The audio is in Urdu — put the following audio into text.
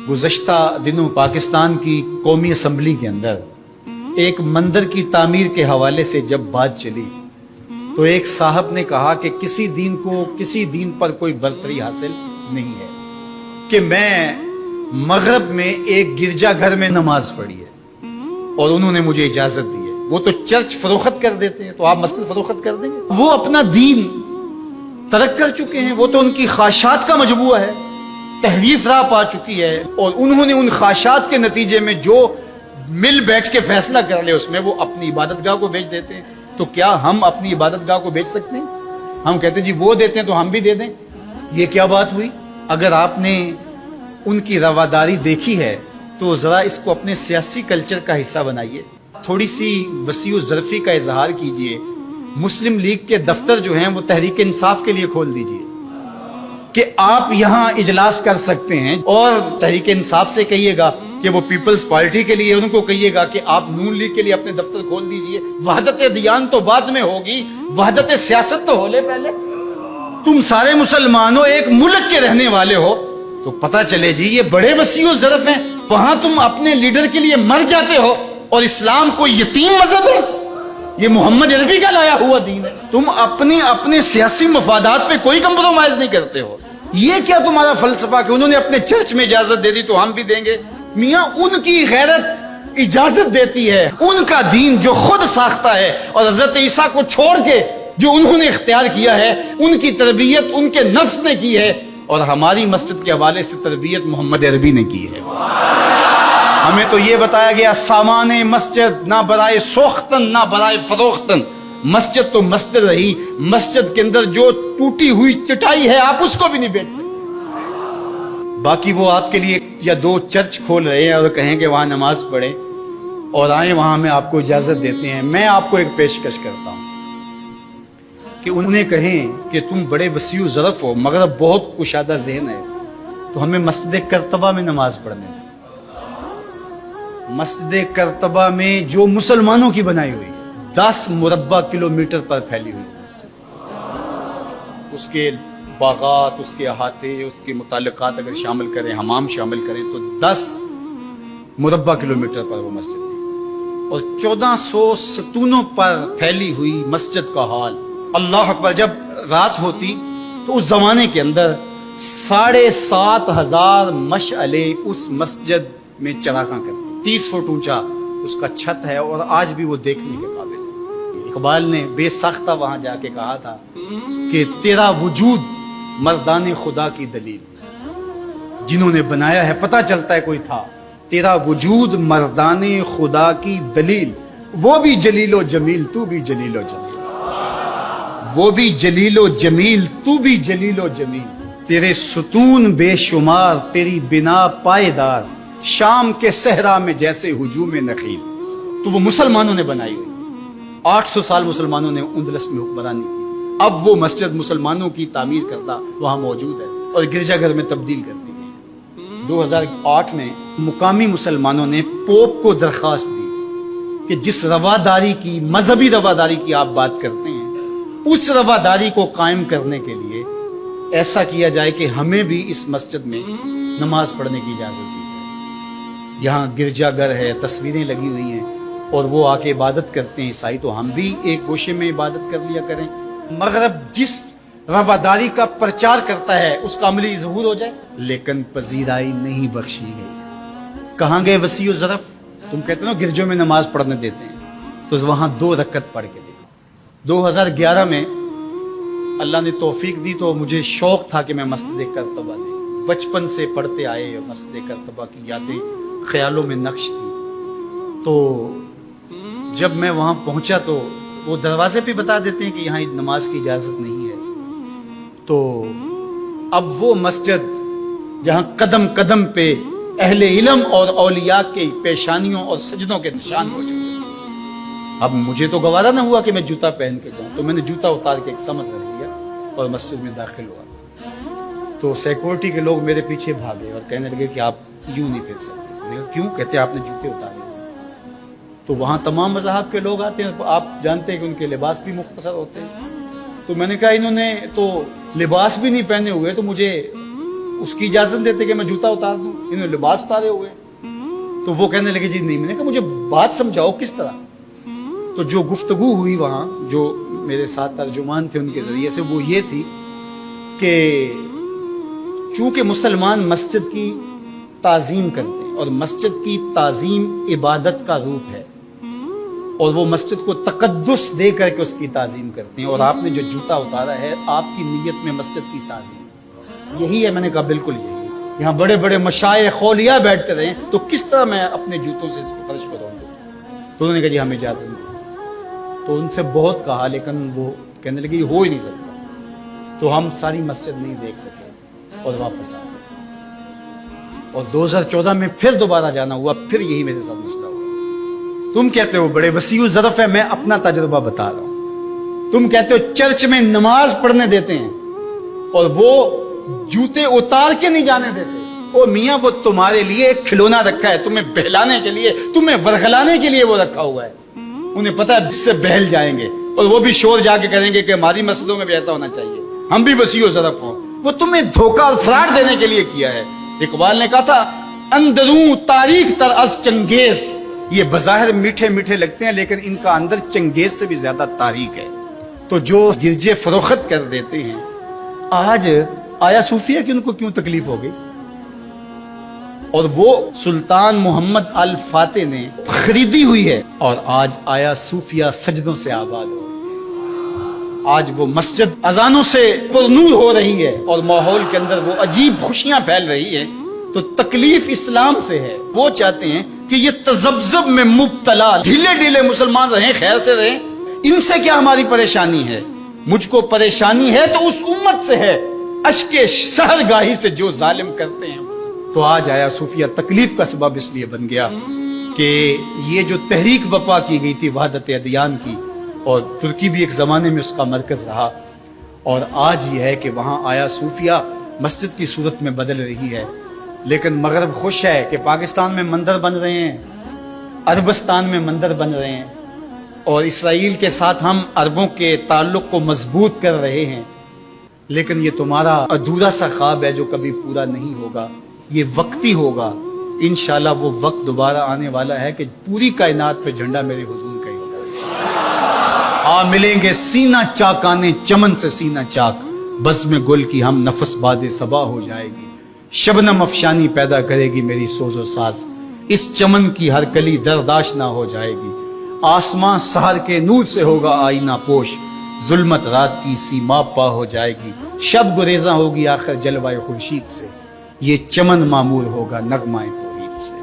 گزشتہ دنوں پاکستان کی قومی اسمبلی کے اندر ایک مندر کی تعمیر کے حوالے سے جب بات چلی تو ایک صاحب نے کہا کہ کسی دین پر کوئی برتری حاصل نہیں ہے کہ میں مغرب میں ایک گرجا گھر میں نماز پڑھی ہے اور انہوں نے مجھے اجازت دی ہے. وہ تو چرچ فروخت کر دیتے ہیں تو آپ مسجد فروخت کر دیں گے؟ وہ اپنا دین ترک کر چکے ہیں, وہ تو ان کی خواہشات کا مجموعہ ہے, تحریف راہ پا چکی ہے اور انہوں نے ان خواہشات کے نتیجے میں جو مل بیٹھ کے فیصلہ کر لے اس میں وہ اپنی عبادت گاہ کو بیچ دیتے ہیں. تو کیا ہم اپنی عبادت گاہ کو بیچ سکتے ہیں؟ ہم کہتے ہیں جی وہ دیتے ہیں تو ہم بھی دے دیں. یہ کیا بات ہوئی؟ اگر آپ نے ان کی رواداری دیکھی ہے تو ذرا اس کو اپنے سیاسی کلچر کا حصہ بنائیے, تھوڑی سی وسیع و ظرفی کا اظہار کیجئے. مسلم لیگ کے دفتر جو ہیں وہ تحریک انصاف کے لیے کھول دیجئے کہ آپ یہاں اجلاس کر سکتے ہیں, اور تحریک انصاف سے کہیے گا کہ وہ پیپلز پارٹی کے لیے, ان کو کہیے گا کہ آپ نون لیگ کے لیے اپنے دفتر کھول دیجئے. وحدت دیان تو بعد میں ہوگی, وحدت سیاست تو ہو لے پہلے. تم سارے مسلمانوں ایک ملک کے رہنے والے ہو تو پتہ چلے جی یہ بڑے وسیع و ظرف ہیں. وہاں تم اپنے لیڈر کے لیے مر جاتے ہو اور اسلام کو یتیم مذہب ہے, یہ محمد عربی کا لایا ہوا دین ہے. تم اپنے سیاسی مفادات پہ کوئی کمپرومائز نہیں کرتے ہو. یہ کیا تمہارا فلسفہ کہ انہوں نے اپنے چرچ میں اجازت دے دی تو ہم بھی دیں گے؟ میاں ان کی غیرت اجازت دیتی ہے, ان کا دین جو خود ساختہ ہے, اور حضرت عیسیٰ کو چھوڑ کے جو انہوں نے اختیار کیا ہے ان کی تربیت ان کے نفس نے کی ہے, اور ہماری مسجد کے حوالے سے تربیت محمد عربی نے کی ہے. ہمیں تو یہ بتایا گیا سامان مسجد نہ برائے سوختن نہ برائے فروختن. مسجد تو مسجد رہی, مسجد کے اندر جو ٹوٹی ہوئی چٹائی ہے آپ اس کو بھی نہیں بیچ سکتے. باقی وہ آپ کے لیے یا دو چرچ کھول رہے ہیں اور کہیں کہ وہاں نماز پڑھیں اور آئیں وہاں ہمیں آپ کو اجازت دیتے ہیں. میں آپ کو ایک پیشکش کرتا ہوں کہ انہیں کہیں کہ تم بڑے وسیع و ظرف ہو مگر بہت کشادہ ذہن ہے تو ہمیں مسجد کرتبہ میں نماز پڑھنے دیں. مسجد کرتبہ میں جو مسلمانوں کی بنائی ہوئی ہے 10 مربع کلومیٹر پر پھیلی ہوئی مسجد, اس کے باغات, اس کے احاطے, اس کے متعلقات اگر شامل کریں, حمام شامل کریں تو 10 مربع کلومیٹر پر وہ مسجد تھی, اور 1400 ستونوں پر پھیلی ہوئی مسجد کا حال. اللہ اکبر. جب رات ہوتی تو اس زمانے کے اندر 7,500 مشعلے اس مسجد میں چراغاں کرتی, 30 فٹ اونچا اس کا چھت ہے, اور آج بھی وہ دیکھنے کے قابل ہے. اقبال نے بے ساختہ وہاں جا کے کہا تھا کہ تیرا وجود مردان خدا کی دلیل, جنہوں نے بنایا ہے پتہ چلتا ہے کوئی تھا. تیرا وجود مردان خدا کی دلیل, وہ بھی جلیل و جمیل تو بھی جلیل و جمیل, وہ بھی جلیل و جمیل تو بھی جلیل و جمیل. تیرے ستون بے شمار, تیری بنا پائیدار, شام کے صحرا میں جیسے ہجوم نخیل. تو وہ مسلمانوں نے بنائی ہوئی, 800 سال مسلمانوں نے اندلس میں حکمرانی کی. اب وہ مسجد مسلمانوں کی تعمیر کرتا وہاں موجود ہے اور گرجا گھر میں تبدیل کر دی گئی. 2008 میں مقامی مسلمانوں نے پوپ کو درخواست دی کہ جس رواداری کی, مذہبی رواداری کی آپ بات کرتے ہیں, اس رواداری کو قائم کرنے کے لیے ایسا کیا جائے کہ ہمیں بھی اس مسجد میں نماز پڑھنے کی اجازت دی جائے. یہاں گرجا گھر ہے, تصویریں لگی ہوئی ہیں اور وہ آ کے عبادت کرتے ہیں عیسائی, تو ہم بھی ایک گوشے میں عبادت کر لیا کریں. مغرب جس رواداری کا پرچار کرتا ہے اس کا عملی ظہور ہو جائے, لیکن پذیرائی نہیں بخشی گئی. کہاں گئے وسیع و ظرف؟ تم کہتے ہو گرجوں میں نماز پڑھنے دیتے ہیں تو وہاں 2 رکعت پڑھ کے دے. 2011 میں اللہ نے توفیق دی تو مجھے شوق تھا کہ میں مسجد کرتبہ دے. بچپن سے پڑھتے آئے, مسجد کرتبہ کی یادیں خیالوں میں نقش تھی. تو جب میں وہاں پہنچا تو وہ دروازے پہ بتا دیتے ہیں کہ یہاں نماز کی اجازت نہیں ہے. تو اب وہ مسجد جہاں قدم قدم پہ اہل علم اور اولیاء کے پیشانیوں اور سجدوں کے نشان موجود ہیں, اب مجھے تو گوارا نہ ہوا کہ میں جوتا پہن کے جاؤں, تو میں نے جوتا اتار کے ایک سمت رکھ دیا اور مسجد میں داخل ہوا. تو سیکورٹی کے لوگ میرے پیچھے بھاگے اور کہنے لگے کہ آپ یوں نہیں پھر سکتے. کیوں؟ کہتے آپ نے جوتے اتارے. تو وہاں تمام مذاہب کے لوگ آتے ہیں, آپ جانتے ہیں کہ ان کے لباس بھی مختصر ہوتے ہیں. تو میں نے کہا انہوں نے تو لباس بھی نہیں پہنے ہوئے, تو مجھے اس کی اجازت دیتے کہ میں جوتا اتار دوں. انہوں نے لباس اتارے ہوئے. تو وہ کہنے لگے جی نہیں. میں نے کہا مجھے بات سمجھاؤ کس طرح. تو جو گفتگو ہوئی وہاں جو میرے ساتھ ترجمان تھے ان کے ذریعے سے وہ یہ تھی کہ چونکہ مسلمان مسجد کی تعظیم کرتے ہیں اور مسجد کی تعظیم عبادت کا روپ ہے اور وہ مسجد کو تقدس دے کر کے اس کی تعظیم کرتے ہیں, اور آپ نے جو جوتا اتارا ہے آپ کی نیت میں مسجد کی تعظیم یہی ہے. میں نے کہا بالکل یہی. یہاں بڑے بڑے مشائخ اولیاء بیٹھتے رہے تو کس طرح میں اپنے جوتوں سے اس کو فرش کروں گا. تو انہوں نے کہا جی ہمیں اجازت نہیں. تو ان سے بہت کہا لیکن وہ کہنے لگے یہ ہو ہی نہیں سکتا. تو ہم ساری مسجد نہیں دیکھ سکے اور واپس آ گئے. اور 2014 میں پھر دوبارہ جانا ہوا, پھر یہی میرے ساتھ مسئلہ ہوا. تم کہتے ہو بڑے وسیع ظرف ہے, میں اپنا تجربہ بتا رہا ہوں. تم کہتے ہو چرچ میں نماز پڑھنے دیتے ہیں اور وہ جوتے اتار کے نہیں جانے دیتے. او میاں وہ تمہارے لیے ایک کھلونا رکھا ہے, تمہیں بہلانے کے لیے, تمہیں ورغلانے کے لیے وہ رکھا ہوا ہے. انہیں پتا ہے اس سے بہل جائیں گے اور وہ بھی شور جا کے کریں گے کہ ہماری مسجدوں میں بھی ایسا ہونا چاہیے, ہم بھی وسیع ظرف ہوں. وہ تمہیں دھوکہ اور فراڈ دینے کے لیے کیا ہے. اقبال نے کہا تھا اندروں تاریخ تر از چنگیز. یہ بظاہر میٹھے میٹھے لگتے ہیں لیکن ان کا اندر چنگیز سے بھی زیادہ تاریخ ہے. تو جو گرجے فروخت کر دیتے ہیں, آج آیا صوفیہ کی ان کو کیوں تکلیف ہو گئی؟ اور وہ سلطان محمد الفاتح نے خریدی ہوئی ہے اور آج آیا صوفیہ سجدوں سے آباد ہو. آج وہ مسجد اذانوں سے پرنور ہو رہی ہے اور ماحول کے اندر وہ عجیب خوشیاں پھیل رہی ہیں. تو تکلیف اسلام سے ہے. وہ چاہتے ہیں کہ یہ تذبذب میں مبتلا ڈھیلے ڈھیلے مسلمان رہیں, خیر سے رہیں. ان سے کیا ہماری پریشانی ہے؟ مجھ کو پریشانی ہے تو اس امت سے ہے, اشک سحرگاہی سے جو ظالم کرتے ہیں. تو آج آیا صوفیہ تکلیف کا سبب اس لیے بن گیا کہ یہ جو تحریک بپا کی گئی تھی وحدت ادیان کی, اور ترکی بھی ایک زمانے میں اس کا مرکز رہا, اور آج یہ ہے کہ وہاں آیا صوفیہ مسجد کی صورت میں بدل رہی ہے. لیکن مغرب خوش ہے کہ پاکستان میں مندر بن رہے ہیں, عربستان میں مندر بن رہے ہیں, اور اسرائیل کے ساتھ ہم عربوں کے تعلق کو مضبوط کر رہے ہیں. لیکن یہ تمہارا ادھورا سا خواب ہے جو کبھی پورا نہیں ہوگا. یہ وقتی ہوگا. انشاءاللہ وہ وقت دوبارہ آنے والا ہے کہ پوری کائنات پہ جھنڈا میرے حضور کا ہی ہوگا. آ ملیں گے سینہ چاکانے چمن سے سینہ چاک, بزم گل کی ہم نفس باد صبا ہو جائے گی. شبنم افشانی پیدا کرے گی میری سوز و ساز, اس چمن کی ہر کلی درداش نہ ہو جائے گی. آسمان سحر کے نور سے ہوگا آئینہ پوش, ظلمت رات کی سیما پا ہو جائے گی. شب گریزاں ہوگی آخر جلوہ خورشید سے, یہ چمن معمور ہوگا نغمہ توحید سے.